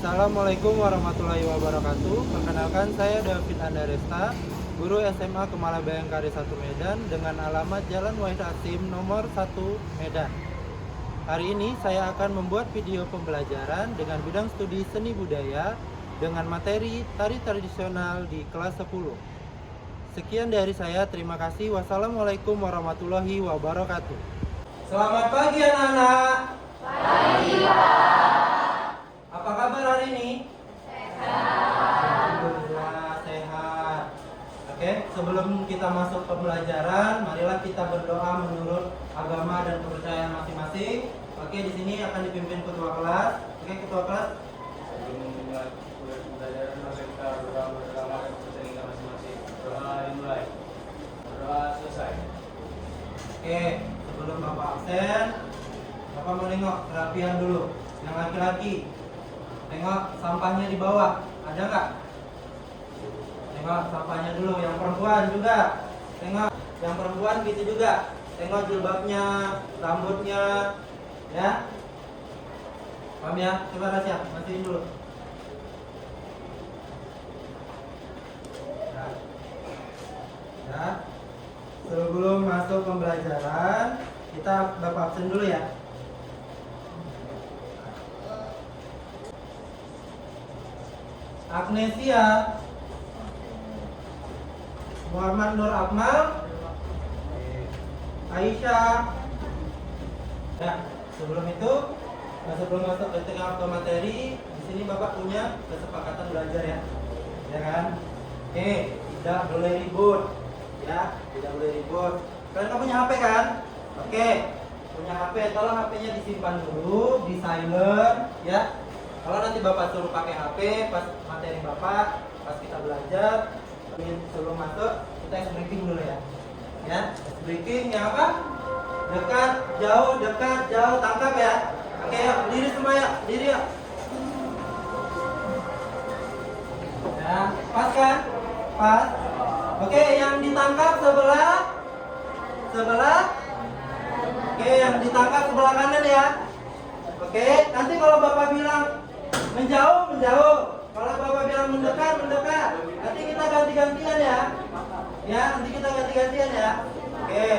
Assalamualaikum warahmatullahi wabarakatuh. Perkenalkan, saya David Andaresta, guru SMA Kemala Bayangkari 1 Medan dengan alamat Jalan Wahid Hasim nomor 1 Medan. Hari ini saya akan membuat video pembelajaran dengan bidang studi seni budaya dengan materi tari tradisional di kelas 10. Sekian dari saya, terima kasih. Wassalamualaikum warahmatullahi wabarakatuh. Selamat pagi anak-anak. Pagi, Pak. Apa kabar hari ini? Alhamdulillah sehat. Oke, sebelum kita masuk pembelajaran, marilah kita berdoa menurut agama dan kepercayaan masing-masing. Oke, di sini akan dipimpin ketua kelas. Oke, ketua kelas. Sebelum memulai pembelajaran, mari kita berdoa bersama dan kepercayaan kita masing-masing. Doa dimulai. Doa selesai. Oke, sebelum Bapak absen, Bapak mau nengok kerapian dulu. Yang laki-laki, tengok sampahnya di bawah, ada nggak? Tengok sampahnya dulu. Yang perempuan juga, tengok. Yang perempuan gitu juga. Tengok jilbabnya, rambutnya, ya. Paham ya? Coba Rasya, matiin dulu. Ya. Sebelum masuk pembelajaran, kita Bapak absen dulu ya. Agnesia, Muhammad Nur Akmal, Aisyah. Ya, sebelum masuk ke tengah ke materi, di sini Bapak punya kesepakatan belajar ya, ya kan? Oke, tidak boleh ribut, ya, tidak boleh ribut. Kalian punya HP kan? Oke, punya HP, tolong HP-nya disimpan dulu, di silent, ya. Kalau nanti Bapak suruh pakai HP pas materi Bapak, pas kita belajar, sebelum masuk kita ice breaking dulu ya. Ya, ice breaking yang apa? Dekat, jauh, tangkap ya. Oke, yuk, berdiri semua ya, berdiri ya. Ya, pas kan? Pas. Oke, yang ditangkap sebelah. Oke, yang ditangkap sebelah kanan ya. Oke, nanti kalau Bapak bilang menjauh. Kalau Bapak bilang mendekat. Nanti kita ganti-gantian ya. Ya, nanti kita ganti-gantian ya. Oke.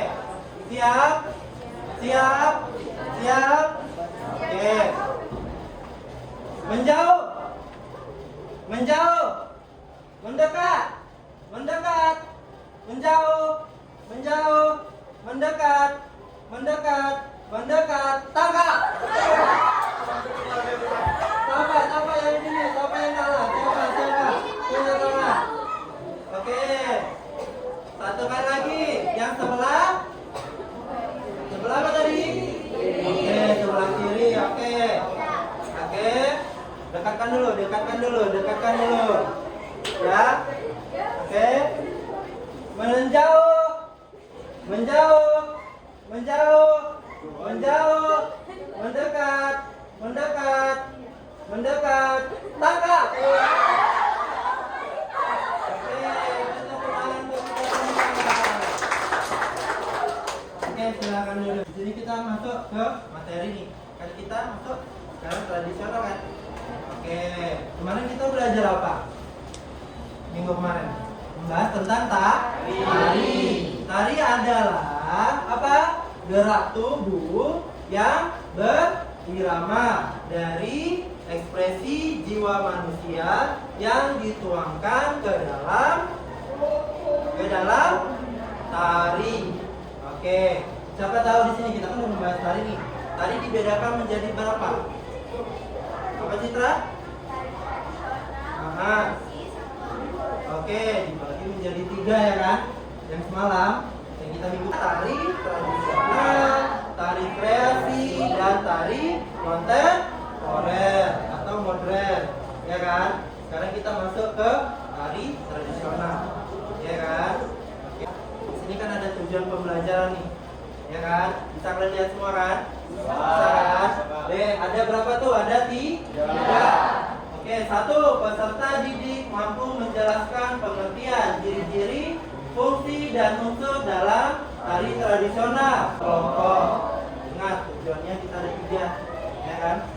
Siap. Oke. Menjauh. Mendekat. Mendekat. Tangkap. Siapa yang ini? Siapa yang kalah? Siapa? Punya tangan. Oke. Satu kali lagi. Yang sebelah. Sebelah apa tadi? Oke, sebelah kiri. Oke. Dekatkan dulu. Ya. Oke. Menjauh. Mendekat. Tangkap. Oke, silakan dulu. Di sini kita masuk ke materi nih. Kan kita masuk sekarang tradisional kan. Oke, kemarin kita belajar apa? Minggu kemarin membahas tentang tari. Tari adalah apa? Gerak tubuh yang berirama dari ekspresi jiwa manusia yang dituangkan ke dalam tari. Oke, siapa tahu di sini kita kan mau membahas tari nih. Tari dibedakan menjadi berapa? Apa Citra? Oke, dibagi menjadi 3 ya kan? Yang semalam yang kita minggu tari tradisional, tari kreasi, dan tari kontemporer atau modern, ya kan? Sekarang kita masuk ke tari tradisional, ya kan? Oke. Di sini kan ada tujuan pembelajaran nih, ya kan? Bisa kalian lihat semua kan? Bisa kan? Ada berapa tuh? Ada 3. Oke, 1. Peserta didik mampu menjelaskan pengertian ciri-ciri, fungsi, dan unsur dalam tari tradisional kelompok. Ingat, tujuannya kita ada 3, ya kan?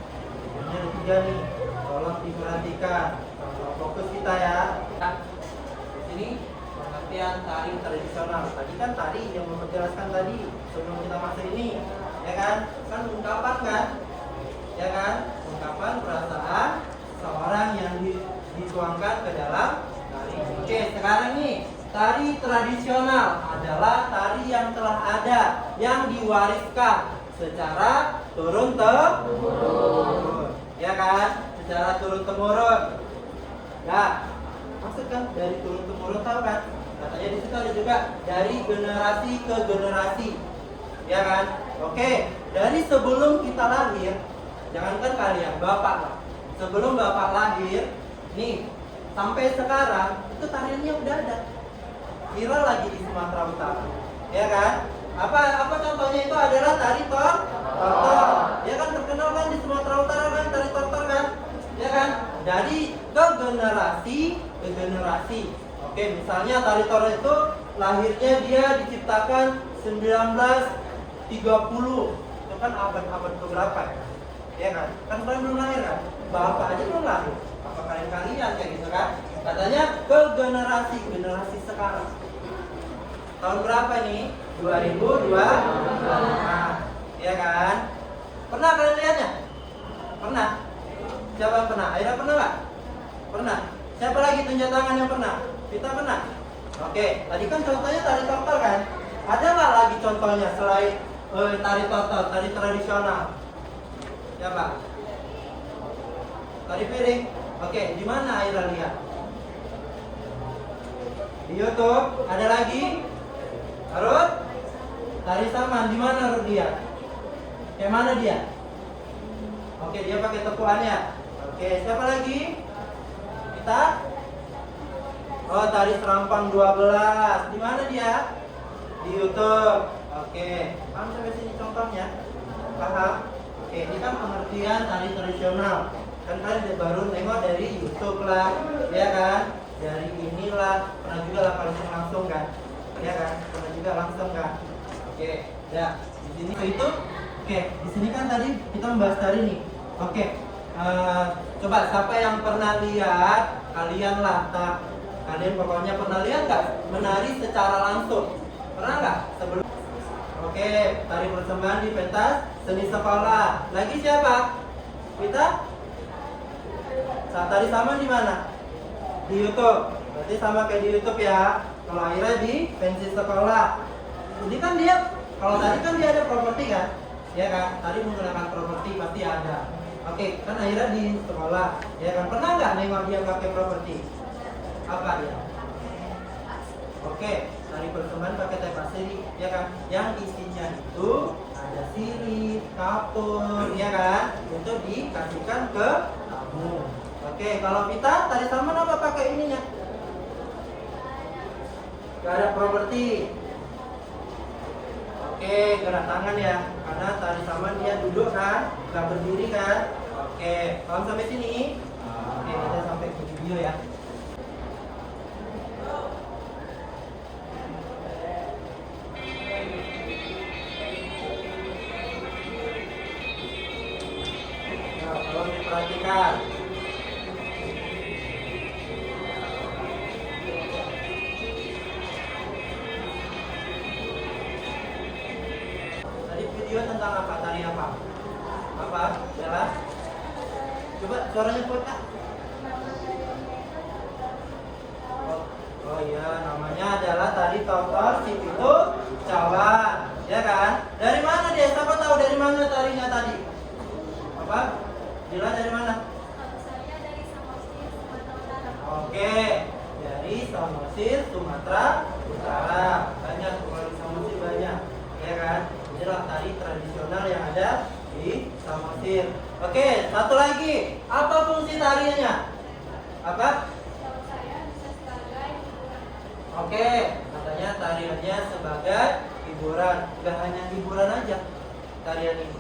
Tujuannya ada 3 nih. tolong diperhatikan. Tolong fokus kita ya. Di sini pengertian tari tradisional. Tadi kan tari yang memperjelaskan tadi sebelum kita masuk ini, ya kan? Kan ungkapan kan? Ya kan? Ungkapan perasaan seorang yang dituangkan ke dalam tari. Oke, sekarang nih tari tradisional adalah tari yang telah ada, yang diwariskan secara turun temurun, ya kan? Secara turun temurun. Ya, maksud kan dari turun temurun, tahu kan? Katanya di situ ada juga dari generasi ke generasi, ya kan? Oke, dari sebelum kita lahir, jangankan kalian, bapak lah. Sebelum bapak lahir, nih sampai sekarang itu tariannya udah ada. Viral lagi di Sumatera Utara, ya kan? Apa contohnya itu adalah tari tortor, ya kan, terkenal kan di Sumatera Utara kan tari tortor kan, ya kan? Jadi ke generasi. Oke, misalnya tari tortor itu lahirnya dia diciptakan 1930, itu kan abad keberapa ya? Ya kan? Kan kalian belum lahir kan? Bapak aja belum lahir. Apa kalian kayak gitu kan? Katanya ke generasi sekarang. Tahun berapa nih? 2002. Ya kan? Pernah kalian lihatnya? Pernah? Siapa yang pernah? Aira pernah nggak? Pernah. Siapa lagi tunjuk tangan yang pernah? Kita pernah. Oke, tadi kan contohnya tari tortor kan? Ada nggak lagi contohnya selain tari tortor, tari tradisional? Siapa? Tari piring. Oke, di mana Aira lihat? Di YouTube. Ada lagi? Harus? Tari saman, di mana Rut dia? Kayak mana dia? Oke, dia pakai tepuannya. Oke, siapa lagi? Kita? Oh, tari serampang 12. Di mana dia? Di YouTube. Oke, paham sampai sini contohnya? Paham? Oke, ini kan pengertian tari tradisional. Kan kalian baru nengok dari YouTube lah, ya kan? Dari inilah, pernah juga lah langsung kan? Ya kan? Pernah juga langsung kan? Oke, ya. Di sini itu, oke. Di sini kan tadi kita membahas tari nih. Oke, coba siapa yang pernah lihat? Kalian lah, kalian pokoknya pernah lihat nggak menari secara langsung? Pernah nggak sebelum? Oke, tari persembahan di pentas seni sekolah. Lagi siapa? Kita? Saat tari sama di mana? Di YouTube. Berarti sama kayak di YouTube ya. Kalau akhirnya di pensi sekolah. Ini kan dia, kalau tadi kan dia ada properti kan? Ya kan? Tadi menggunakan properti pasti ada. Oke, kan akhirnya di sekolah. Ya kan? Pernah nggak nengok dia pakai properti? Apa dia? Oke, tari persembahan pakai tepas sirih, ya kan? Yang isinya itu ada sirih, kapur, ya kan? Untuk dikasihkan ke tamu. Oke, kalau kita tari saman apa pakai ininya? Gak ada properti. Oke, gerak tangan ya. Karena tari saman dia duduk kan, gak berdiri kan. Oke, paham sampai sini? Oke, kita sampai ke video ya. Nah, tolong diperhatikan. Tentang apa? Tari apa? Apa? Jelas? Coba suaranya kuat Kak. Oh iya, namanya adalah tari tortor Sipitu Cawan, ya kan? Dari mana dia? Siapa tahu dari mana tarinya tadi? Apa? Bila dari mana? Saya dari Samosir, Sumatera Utara. Oke, dari Samosir, Sumatera Utara. Banyak, kalau di Samosir banyak, ya kan? Inilah tari tradisional yang ada di Samosir. Oke, satu lagi. Apa fungsi tariannya? Apa? Saya bisa sebagai Oke, katanya tariannya sebagai hiburan. Gak hanya hiburan aja tarian ini.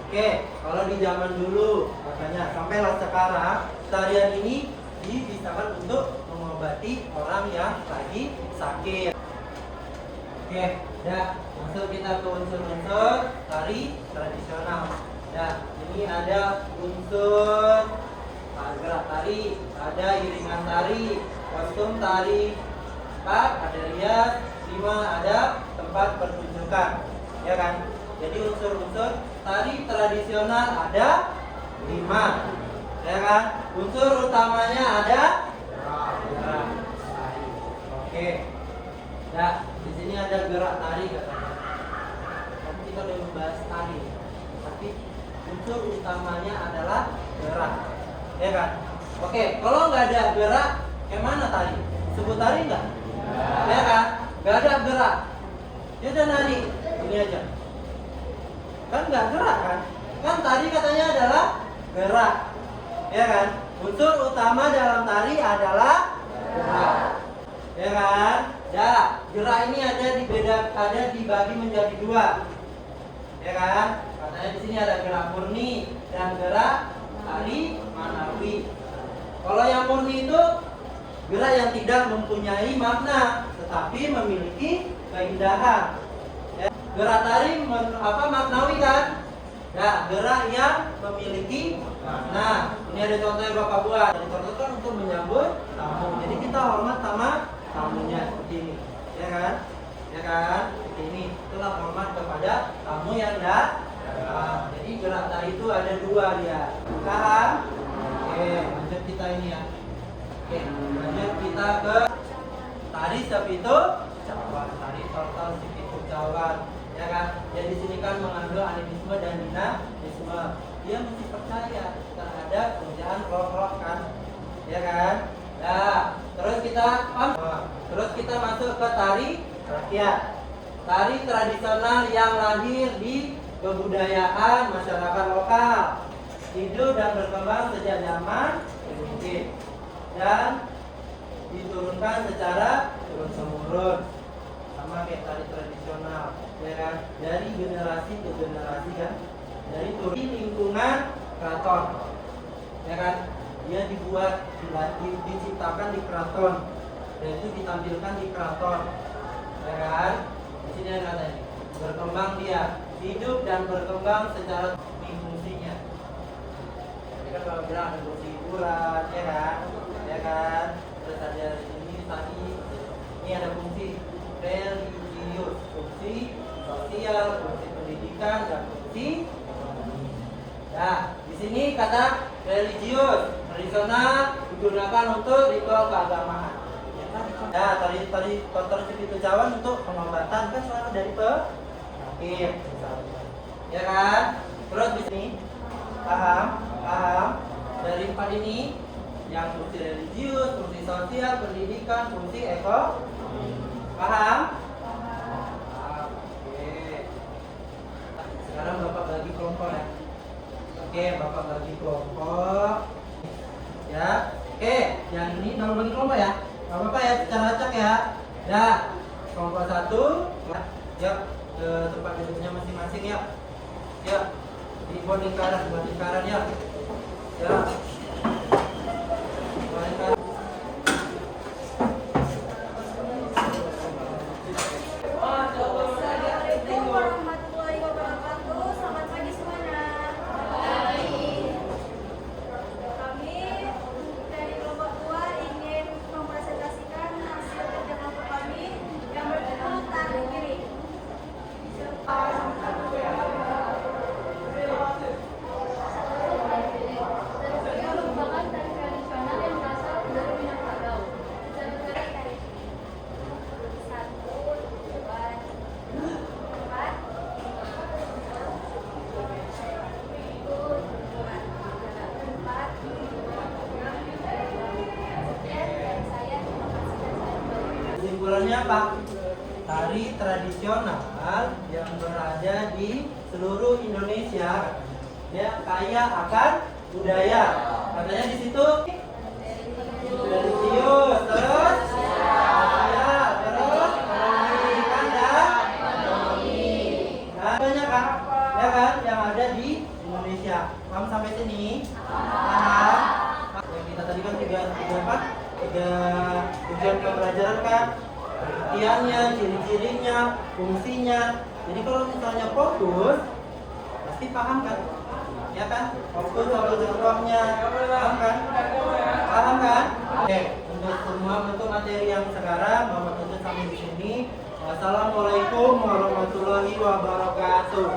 Oke, kalau di zaman dulu katanya sampailah sekarang tarian ini digunakan untuk mengobati orang yang lagi sakit. Oke, ya, masuk kita ke unsur-unsur tari tradisional. Ya, ini ada unsur pagrab. tari, ada iringan tari, kostum tari, 4 ada rias, 5 ada tempat pertunjukan, ya kan? Jadi unsur-unsur tari tradisional ada 5, ya kan? Unsur utamanya ada gerak tari. Oke. Nah, di sini ada gerak tari katanya. Tapi kita udah membahas tari. Tapi unsur utamanya adalah gerak, ya kan? Oke, kalau nggak ada gerak, kayak mana tari? Sebut tari nggak? Ya kan? Nggak ada gerak. Dia udah nari, ini aja. Kan nggak gerak kan? Kan tari katanya adalah gerak, ya kan? Unsur utama dalam tari adalah gerak, ya kan? Ya, gerak ini ada dibagi menjadi 2, ya kan? Katanya di sini ada gerak murni dan gerak tari manawi. Kalau yang murni itu gerak yang tidak mempunyai makna, tetapi memiliki keindahan. Ya. Gerak tari maknawi kan? Ya, gerak yang memiliki makna. Ini ada contohnya Bapak buat. Dicontohkan untuk menyambut tamu. Jadi kita hormat sama tamunya seperti ini, ya kan? Ya kan? Seperti ini. Itulah hormat kepada tamu yang datang. Jadi gerak tari itu ada 2 dia. Paham? Oke, lanjut kita ini ya. Oke, lanjut kita ke tari sepitu cawan, tari total sepitu cawan, ya kan? Jadi di sini kan mengandung animisme dan dinamisme. Dia mesti percaya terhadap kerjaan roh-roh kan, ya kan? Nah, terus kita masuk ke tari rakyat, tari tradisional yang lahir di kebudayaan masyarakat lokal, hidup dan berkembang sejak zaman primitif dan diturunkan secara turun-temurun, sama kayak tari tradisional, ya kan? Dari generasi ke generasi kan, dari turun di lingkungan keraton, ya kan? Dia diciptakan di keraton, dan itu ditampilkan di keraton, ya kan? Di sini ada katanya berkembang dia, hidup dan berkembang secara fungsinya. Jadi kan kalau bilang ada fungsi hiburan, ya kan? Ya kan? Terus ada ini tadi, ini ada fungsi religius, fungsi sosial, fungsi pendidikan, dan fungsi ekonomi. Nah, di sini kata religius, tradisional digunakan untuk ritual keagamaan. Ya, tari sepitu cawan untuk pengobatan kan selalu dari penyakit, ya kan? Terus di sini paham dari 4 ini yang fungsi religius, fungsi sosial, pendidikan, fungsi ekonomi. Paham? Oke. Sekarang Bapak bagi kelompok ya. Oke, Bapak bagi kelompok. Ya. Oke, yang ini Bapak bagi kelompok ya. Gak apa-apa ya, secara acak ya. Nah, kelompok 1, ya ke tempat duduknya masing-masing ya. Ya, buat lingkaran ya. Ya. Assalamualaikum warahmatullahi wabarakatuh. Selamat pagi semuanya. Kami dari kelompok 2 ingin mempresentasikan hasil kerja kelompok kami yang berjudul Tari Kiri. Merupakan tari tradisional yang berasal dari Minangkabau. Satu, dua, empat, Kesimpulannya apa? Tari tradisional yang berada di seluruh Indonesia, dia kaya akan budaya. Katanya di situ religius, terus sosial, terus pendidikan dan ekonomi. Nah, banyak kan? Ya kan? Yang ada di Indonesia. Paham sampai sini? Paham? Yang kita tadi kan tiga tujuan pembelajaran kan? Pengertiannya, ciri-cirinya, fungsinya. Jadi kalau misalnya fokus, pasti paham kan? Ya kan? Fokus sama contohnya, paham kan? semua untuk materi yang sekarang Bapak tuntut sampai di sini. Wassalamualaikum warahmatullahi wabarakatuh.